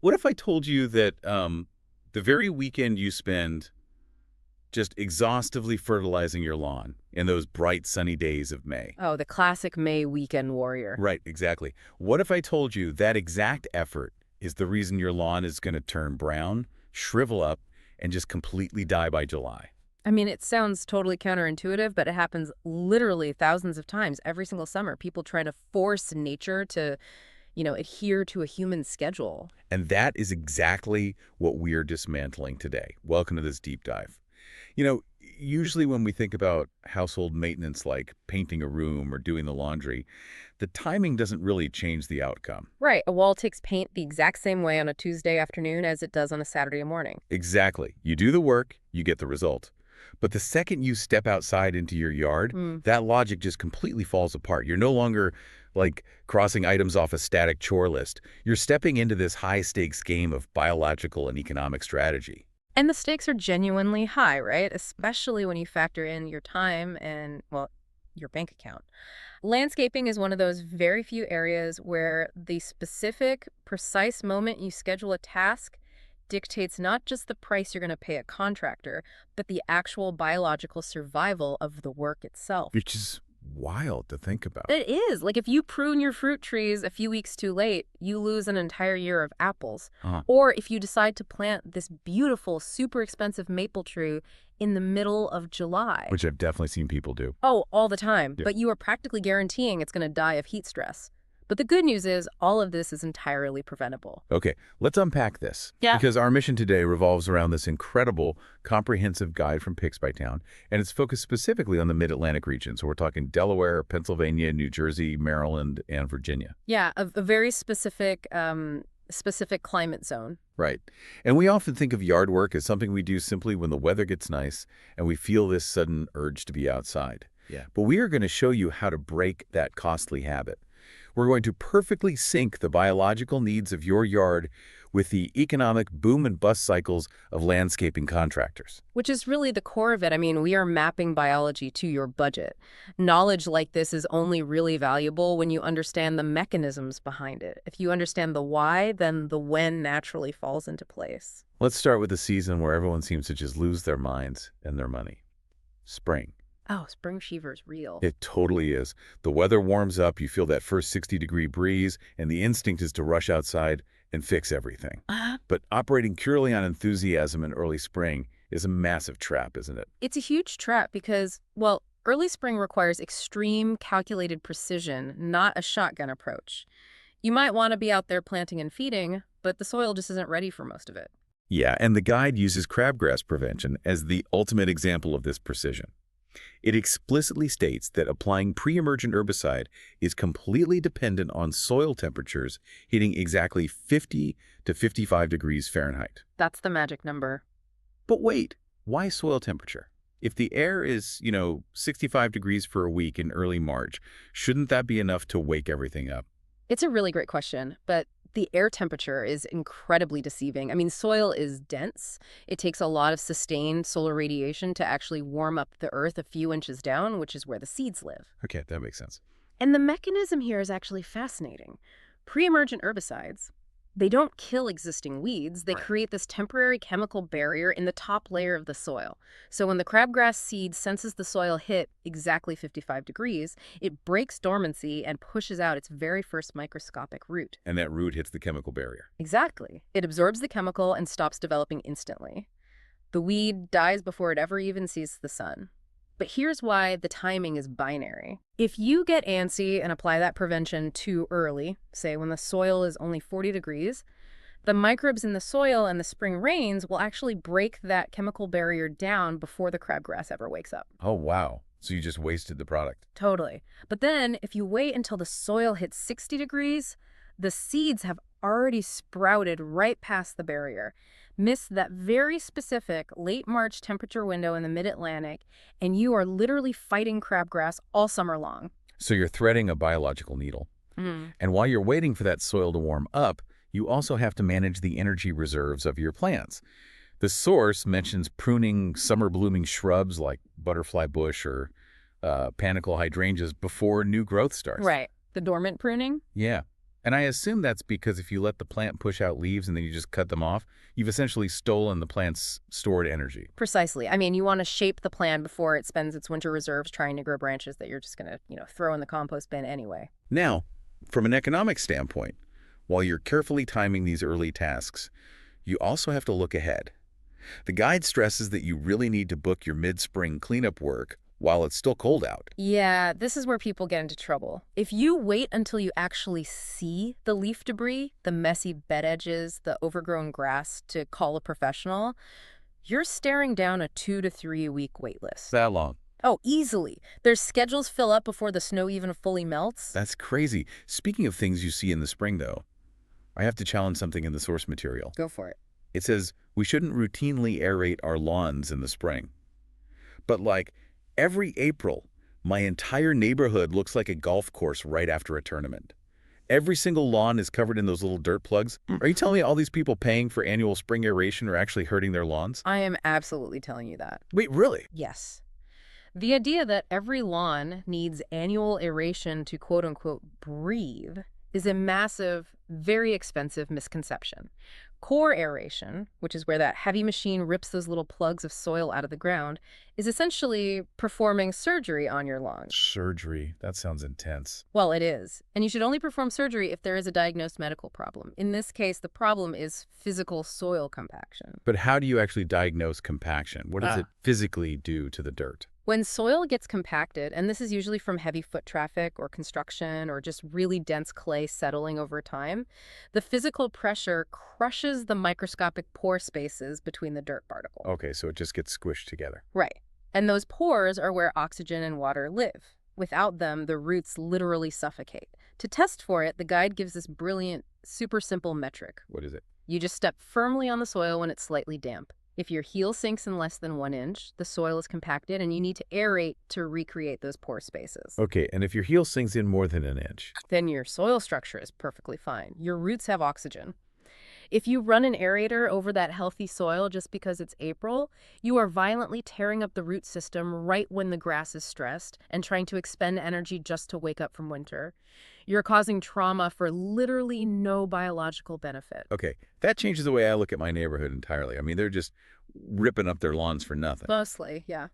What if I told you that the very weekend you spend just exhaustively fertilizing your lawn in those bright sunny days of May? Oh, the classic May weekend warrior. Right, exactly. What if I told you that exact effort is the reason your lawn is going to turn brown, shrivel up, and just completely die by July? I mean, it sounds totally counterintuitive, but it happens literally thousands of times every single summer. People trying to force nature to, adhere to a human schedule. And that is exactly what we're dismantling today. Welcome to this deep dive. You know, usually when we think about household maintenance like painting a room or doing the laundry, the timing doesn't really change the outcome. Right. A wall takes paint the exact same way on a Tuesday afternoon as it does on a Saturday morning. Exactly. You do the work, you get the result. But the second you step outside into your yard, Mm. that logic just completely falls apart. You're no longer like crossing items off a static chore list. You're stepping into this high-stakes game of biological and economic strategy. And the stakes are genuinely high, right? Especially when you factor in your time and, well, your bank account. Landscaping is one of those very few areas where the specific, precise moment you schedule a task dictates not just the price you're going to pay a contractor, but the actual biological survival of the work itself. Which is wild to think about. It is. Like if you prune your fruit trees a few weeks too late, you lose an entire year of apples. Uh-huh. Or if you decide to plant this beautiful, super expensive maple tree in the middle of July. Which I've definitely seen people do. Oh, all the time. Yeah. But you are practically guaranteeing it's going to die of heat stress. But the good news is all of this is entirely preventable. Okay, let's unpack this. Yeah. Because our mission today revolves around this incredible, comprehensive guide from PicksByTown, and it's focused specifically on the Mid-Atlantic region. So we're talking Delaware, Pennsylvania, New Jersey, Maryland, and Virginia. Yeah, a very specific climate zone. Right. And we often think of yard work as something we do simply when the weather gets nice and we feel this sudden urge to be outside. Yeah. But we are going to show you how to break that costly habit. We're going to perfectly sync the biological needs of your yard with the economic boom and bust cycles of landscaping contractors. Which is really the core of it. I mean, we are mapping biology to your budget. Knowledge like this is only really valuable when you understand the mechanisms behind it. If you understand the why, then the when naturally falls into place. Let's start with the season where everyone seems to just lose their minds and their money. Spring. Oh, spring fever's real. It totally is. The weather warms up, you feel that first 60-degree breeze, and the instinct is to rush outside and fix everything. But operating purely on enthusiasm in early spring is a massive trap, isn't it? It's a huge trap because, well, early spring requires extreme calculated precision, not a shotgun approach. You might want to be out there planting and feeding, but the soil just isn't ready for most of it. Yeah, and the guide uses crabgrass prevention as the ultimate example of this precision. It explicitly states that applying pre-emergent herbicide is completely dependent on soil temperatures hitting exactly 50 to 55 degrees Fahrenheit. That's the magic number. But wait, why soil temperature? If the air is, 65 degrees for a week in early March, shouldn't that be enough to wake everything up? It's a really great question, but the air temperature is incredibly deceiving. I mean, soil is dense. It takes a lot of sustained solar radiation to actually warm up the earth a few inches down, which is where the seeds live. Okay, that makes sense. And the mechanism here is actually fascinating. Pre-emergent herbicides, they don't kill existing weeds. They create this temporary chemical barrier in the top layer of the soil. So when the crabgrass seed senses the soil hit exactly 55 degrees, it breaks dormancy and pushes out its very first microscopic root. And that root hits the chemical barrier. Exactly. It absorbs the chemical and stops developing instantly. The weed dies before it ever even sees the sun. But here's why the timing is binary. If you get antsy and apply that prevention too early, say when the soil is only 40 degrees, the microbes in the soil and the spring rains will actually break that chemical barrier down before the crabgrass ever wakes up. Oh, wow. So you just wasted the product. Totally. But then if you wait until the soil hits 60 degrees, the seeds have already sprouted right past the barrier. Miss that very specific late March temperature window in the mid-Atlantic, and you are literally fighting crabgrass all summer long. So you're threading a biological needle. And while you're waiting for that soil to warm up, you also have to manage the energy reserves of your plants. The source mentions pruning summer-blooming shrubs like butterfly bush or panicle hydrangeas before new growth starts. Right. The dormant pruning? Yeah. And I assume that's because if you let the plant push out leaves and then you just cut them off, you've essentially stolen the plant's stored energy. Precisely. I mean, you want to shape the plant before it spends its winter reserves trying to grow branches that you're just going to, throw in the compost bin anyway. Now, from an economic standpoint, while you're carefully timing these early tasks, you also have to look ahead. The guide stresses that you really need to book your mid-spring cleanup work while it's still cold out. Yeah, this is where people get into trouble. If you wait until you actually see the leaf debris, the messy bed edges, the overgrown grass to call a professional, you're staring down a 2 to 3 week wait list. That long? Oh, easily. Their schedules fill up before the snow even fully melts. That's crazy. Speaking of things you see in the spring, though, I have to challenge something in the source material. Go for it. It says we shouldn't routinely aerate our lawns in the spring. But every April, my entire neighborhood looks like a golf course right after a tournament. Every single lawn is covered in those little dirt plugs. Are you telling me all these people paying for annual spring aeration are actually hurting their lawns? I am absolutely telling you that. Wait, really? Yes. The idea that every lawn needs annual aeration to quote-unquote breathe is a massive, very expensive misconception. Core aeration, which is where that heavy machine rips those little plugs of soil out of the ground, is essentially performing surgery on your lawn. Surgery? That sounds intense. Well, it is. And you should only perform surgery if there is a diagnosed medical problem. In this case, the problem is physical soil compaction. But how do you actually diagnose compaction? What does it physically do to the dirt? When soil gets compacted, and this is usually from heavy foot traffic or construction or just really dense clay settling over time, the physical pressure crushes the microscopic pore spaces between the dirt particles. Okay, so it just gets squished together. Right. And those pores are where oxygen and water live. Without them, the roots literally suffocate. To test for it, the guide gives this brilliant, super simple metric. What is it? You just step firmly on the soil when it's slightly damp. If your heel sinks in less than 1 inch, the soil is compacted and you need to aerate to recreate those pore spaces. Okay, and if your heel sinks in more than 1 inch? Then your soil structure is perfectly fine. Your roots have oxygen. If you run an aerator over that healthy soil just because it's April, you are violently tearing up the root system right when the grass is stressed and trying to expend energy just to wake up from winter. You're causing trauma for literally no biological benefit. Okay, that changes the way I look at my neighborhood entirely. I mean, they're just ripping up their lawns for nothing. Mostly, yeah.